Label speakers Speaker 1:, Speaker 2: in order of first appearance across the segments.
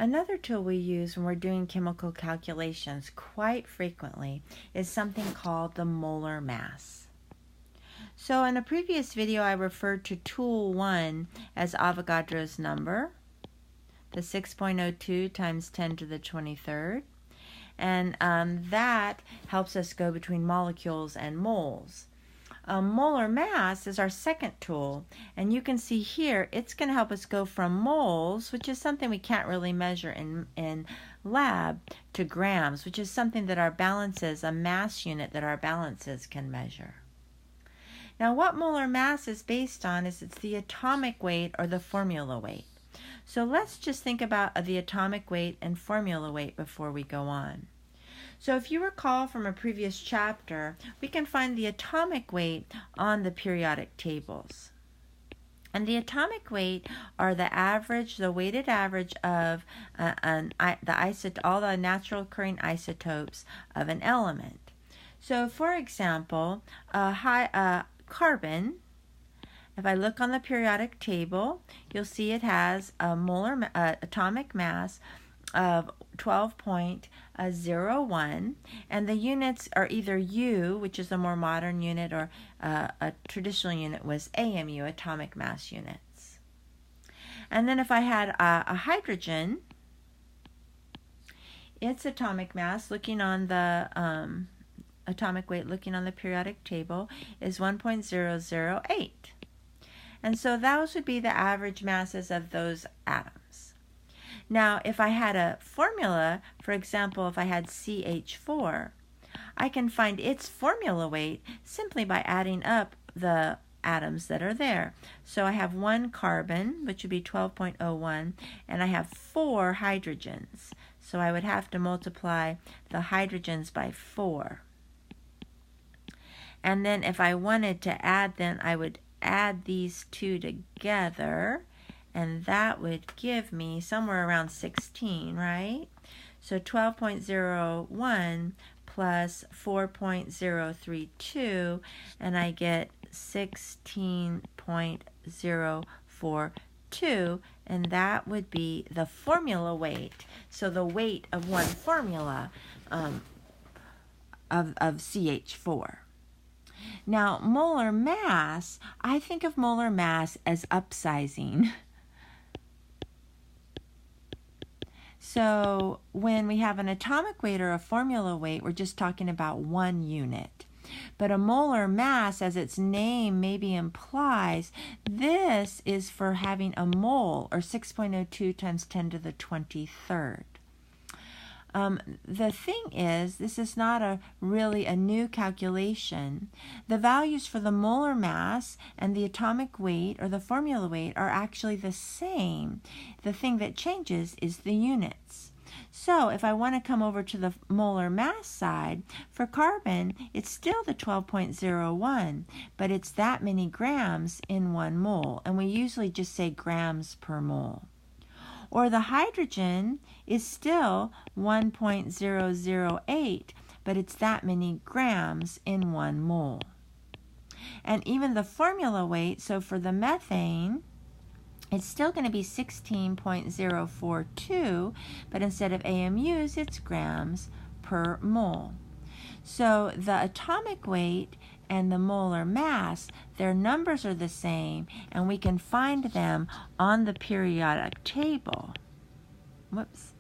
Speaker 1: Another tool we use when we're doing chemical calculations quite frequently is something called the molar mass. So in a previous video, I referred to tool 1 as Avogadro's number, the 6.02 times 10 to the 23rd. And that helps us go between molecules and moles. Molar mass is our second tool, and you can see here it's going to help us go from moles, which is something we can't really measure in lab, to grams, which is something that our balances, a mass unit that our balances can measure. Now what molar mass is based on is it's the atomic weight or the formula weight. So let's just think about the atomic weight and formula weight before we go on. So if you recall from a previous chapter, we can find the atomic weight on the periodic tables. And the atomic weight are the average, the weighted average of all the natural occurring isotopes of an element. So for example, carbon, if I look on the periodic table, you'll see it has a molar atomic mass of 12.01, and the units are either U, which is a more modern unit, or a traditional unit was AMU, atomic mass units. And then if I had a hydrogen, its atomic mass, looking on the atomic weight, looking on the periodic table, is 1.008. And so those would be the average masses of those atoms. Now, if I had a formula, for example, if I had CH4, I can find its formula weight simply by adding up the atoms that are there. So I have 1 carbon, which would be 12.01, and I have 4 hydrogens. So I would have to multiply the hydrogens by 4. And then if I wanted to add, then I would add these two together, and that would give me somewhere around 16, right? So 12.01 plus 4.032, and I get 16.042, and that would be the formula weight. So the weight of one formula of CH4. Now, molar mass, I think of molar mass as upsizing. So when we have an atomic weight or a formula weight, we're just talking about one unit. But a molar mass, as its name maybe implies, this is for having a mole, or 6.02 times 10 to the 23rd. The thing is, this is not really a new calculation. The values for the molar mass and the atomic weight or the formula weight are actually the same. The thing that changes is the units. So if I want to come over to the molar mass side, for carbon, it's still the 12.01, but it's that many grams in 1 mole, and we usually just say grams per mole. Or the hydrogen is still 1.008, but it's that many grams in 1 mole. And even the formula weight, so for the methane, it's still going to be 16.042, but instead of AMUs, it's grams per mole. So the atomic weight and the molar mass, their numbers are the same, and we can find them on the periodic table. Whoops.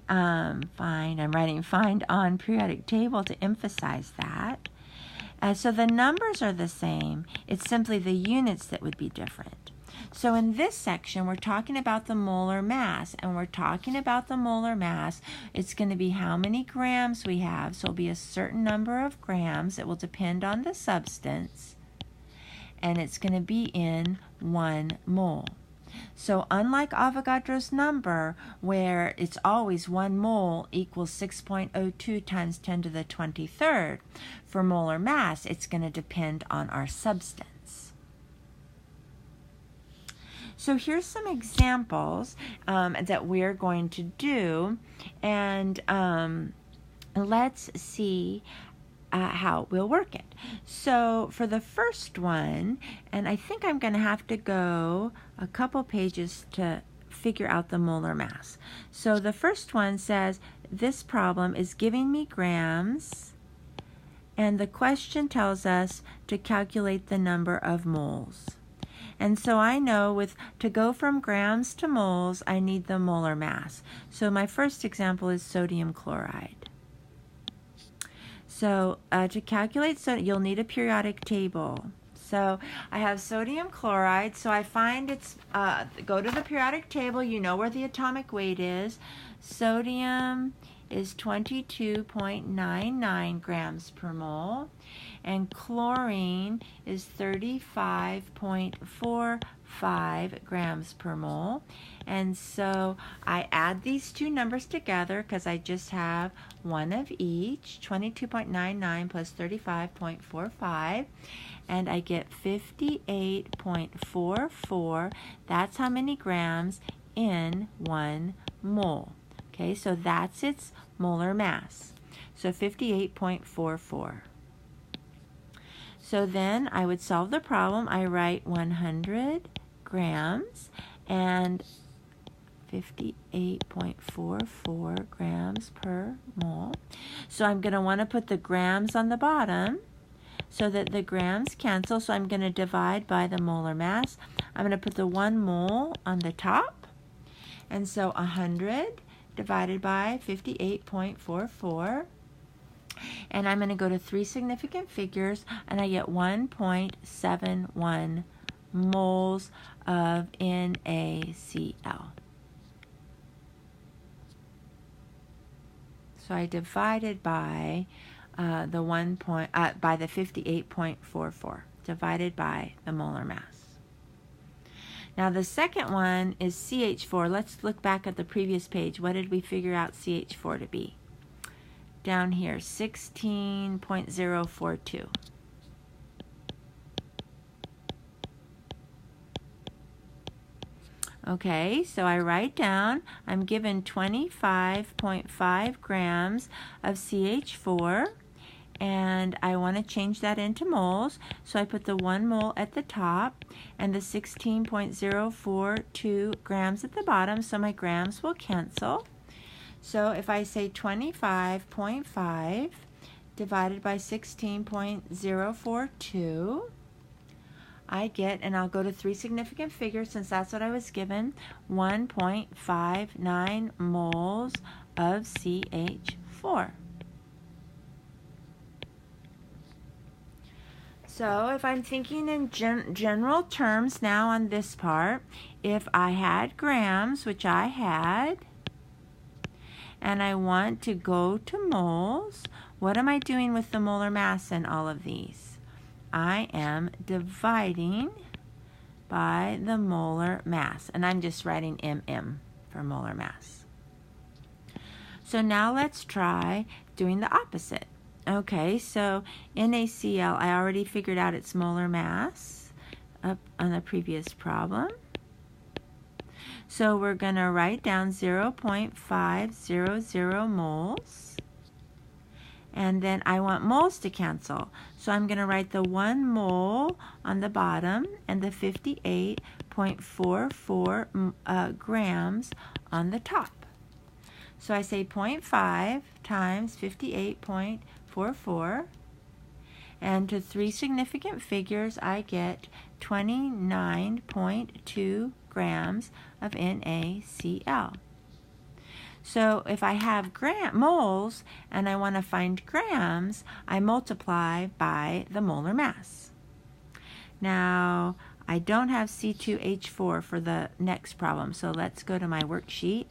Speaker 1: I'm writing find on periodic table to emphasize that. So the numbers are the same. It's simply the units that would be different. So in this section, we're talking about the molar mass, and we're talking about the molar mass. It's going to be how many grams we have, so it'll be a certain number of grams. It will depend on the substance, and it's going to be in 1 mole. So unlike Avogadro's number, where it's always 1 mole equals 6.02 times 10 to the 23rd, for molar mass, it's going to depend on our substance. So here's some examples that we're going to do, and let's see how we'll work it. So for the first one, and I think I'm going to have to go a couple pages to figure out the molar mass. So the first one says, this problem is giving me grams, and the question tells us to calculate the number of moles. And so I know to go from grams to moles, I need the molar mass. So my first example is sodium chloride. So to calculate sodium, you'll need a periodic table. So I have sodium chloride, so I find go to the periodic table, you know where the atomic weight is. Sodium is 22.99 grams per mole, and chlorine is 35.45 grams per mole. And so I add these two numbers together because I just have one of each, 22.99 plus 35.45, and I get 58.44. That's how many grams in 1 mole. Okay, so that's its molar mass. So 58.44. So then I would solve the problem. I write 100 grams and 58.44 grams per mole. So I'm going to want to put the grams on the bottom so that the grams cancel. So I'm going to divide by the molar mass. I'm going to put the 1 mole on the top. And so 100 divided by 58.44. And I'm going to go to 3 significant figures, and I get 1.71 moles of NaCl. So I divided by by the 58.44, divided by the molar mass. Now the second one is CH4. Let's look back at the previous page. What did we figure out CH4 to be? Down here, 16.042. Okay, so I write down, I'm given 25.5 grams of CH4, and I want to change that into moles, so I put the 1 mole at the top and the 16.042 grams at the bottom, so my grams will cancel. So if I say 25.5 divided by 16.042, I get, and I'll go to 3 significant figures since that's what I was given, 1.59 moles of CH4. So if I'm thinking in general terms now on this part, if I had grams, which I had, and I want to go to moles, what am I doing with the molar mass in all of these? I am dividing by the molar mass, and I'm just writing MM for molar mass. So now let's try doing the opposite. Okay, so NaCl, I already figured out its molar mass up on the previous problem. So we're going to write down 0.500 moles. And then I want moles to cancel. So I'm going to write the 1 mole on the bottom and the 58.44 grams on the top. So I say 0.5 times 58.44. And to 3 significant figures, I get 29.2 grams of NaCl. So if I have moles and I want to find grams, I multiply by the molar mass. Now, I don't have C2H4 for the next problem, so let's go to my worksheet.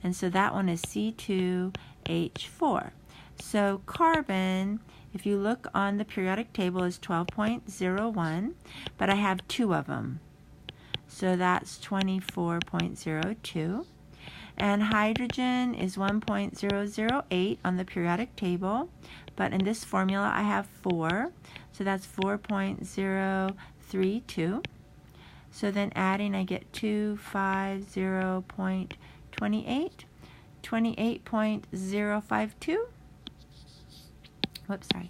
Speaker 1: And so that one is C2H4. So carbon, if you look on the periodic table, is 12.01, but I have 2 of them. So that's 24.02. And hydrogen is 1.008 on the periodic table, but in this formula I have 4, so that's 4.032. So then adding, I get 250.28, 28.052. Whoops, sorry.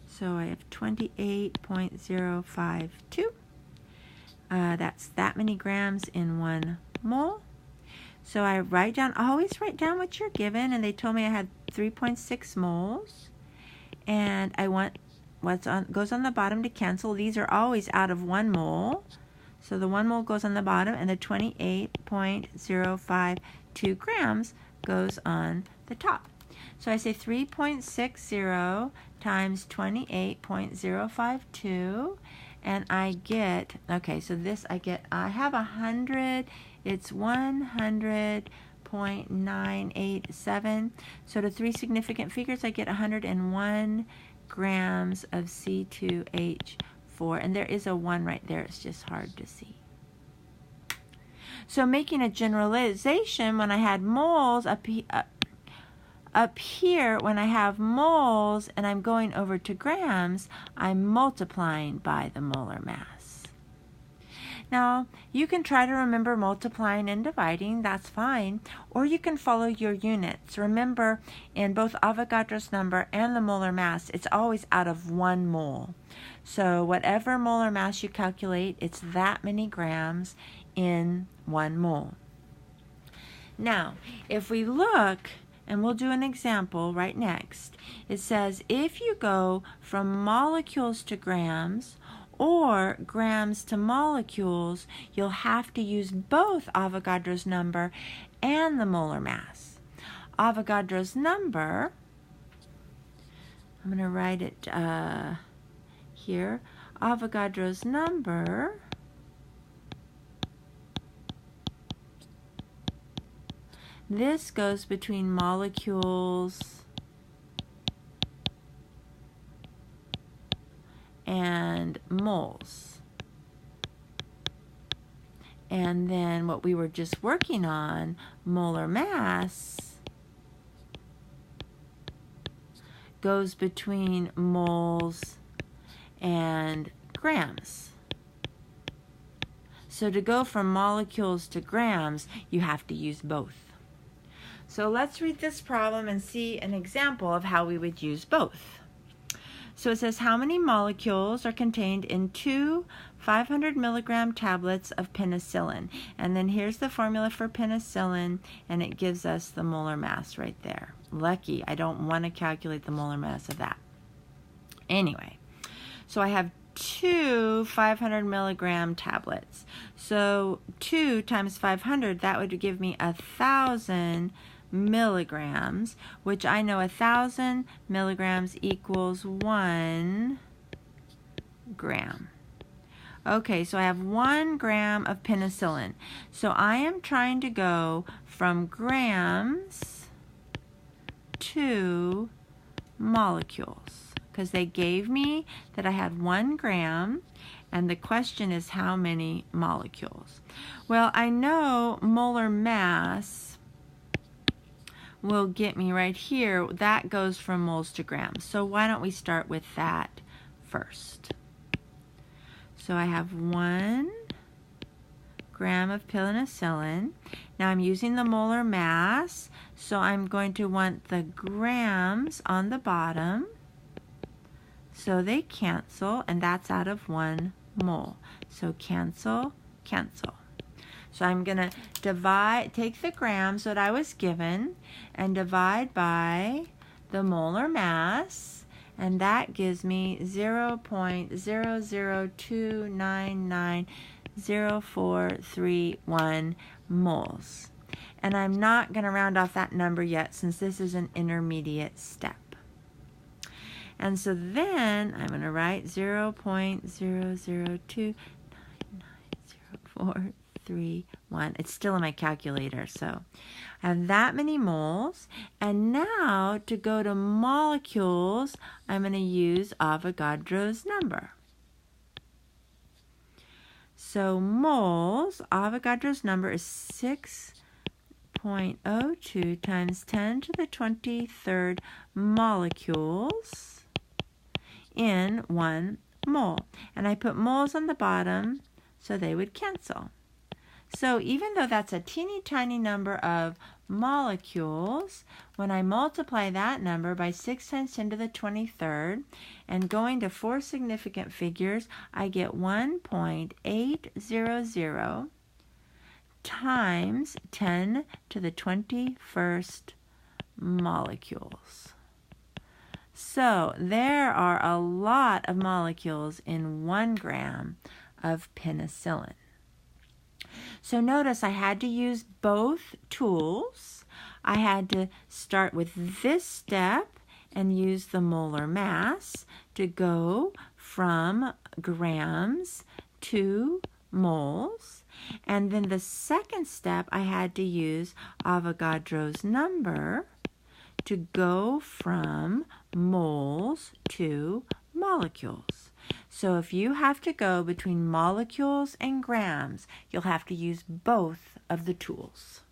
Speaker 1: So I have 28.052. That's that many grams in 1 mole. So I always write down what you're given, and they told me I had 3.6 moles. And I want goes on the bottom to cancel. These are always out of 1 mole. So the 1 mole goes on the bottom, and the 28.052 grams goes on the top. So I say 3.60 times 28.052, and I get, okay, so this I have 100, it's 100.987. So to 3 significant figures, I get 101 grams of C2H4, and there is a 1 right there. It's just hard to see. So making a generalization, when I had moles up here, when I have moles and I'm going over to grams, I'm multiplying by the molar mass. Now, you can try to remember multiplying and dividing, that's fine, or you can follow your units. Remember, in both Avogadro's number and the molar mass, it's always out of 1 mole. So whatever molar mass you calculate, it's that many grams in 1 mole. Now, if we look, and we'll do an example right next, it says if you go from molecules to grams or grams to molecules, you'll have to use both Avogadro's number and the molar mass. Avogadro's number, I'm going to write it here, Avogadro's number this goes between molecules and moles. And then what we were just working on, molar mass, goes between moles and grams. So to go from molecules to grams, you have to use both. So let's read this problem and see an example of how we would use both. So it says how many molecules are contained in 2 500 milligram tablets of penicillin. And then here's the formula for penicillin, and it gives us the molar mass right there. Lucky, I don't want to calculate the molar mass of that. Anyway, so I have 2 500 milligram tablets. So 2 times 500, that would give me 1,000 milligrams, which I know 1,000 milligrams equals 1 gram. Okay, so I have 1 gram of penicillin. So I am trying to go from grams to molecules, because they gave me that I had 1 gram, and the question is how many molecules. Well, I know molar mass will get me right here. That goes from moles to grams. So why don't we start with that first? So I have 1 gram of penicillin. Now I'm using the molar mass, so I'm going to want the grams on the bottom. So they cancel, and that's out of 1 mole. So cancel, cancel. So I'm going to take the grams that I was given and divide by the molar mass, and that gives me 0.002990431 moles. And I'm not going to round off that number yet, since this is an intermediate step. And so then I'm going to write 0.002990431. It's still in my calculator, so I have that many moles. And now to go to molecules, I'm going to use Avogadro's number. So moles, Avogadro's number is 6.02 times 10 to the 23rd molecules in 1 mole. And I put moles on the bottom so they would cancel. So even though that's a teeny tiny number of molecules, when I multiply that number by 6 times 10 to the 23rd and going to 4 significant figures, I get 1.800 times 10 to the 21st molecules. So there are a lot of molecules in 1 gram of penicillin. So notice I had to use both tools. I had to start with this step and use the molar mass to go from grams to moles. And then the second step, I had to use Avogadro's number to go from moles to molecules. So if you have to go between molecules and grams, you'll have to use both of the tools.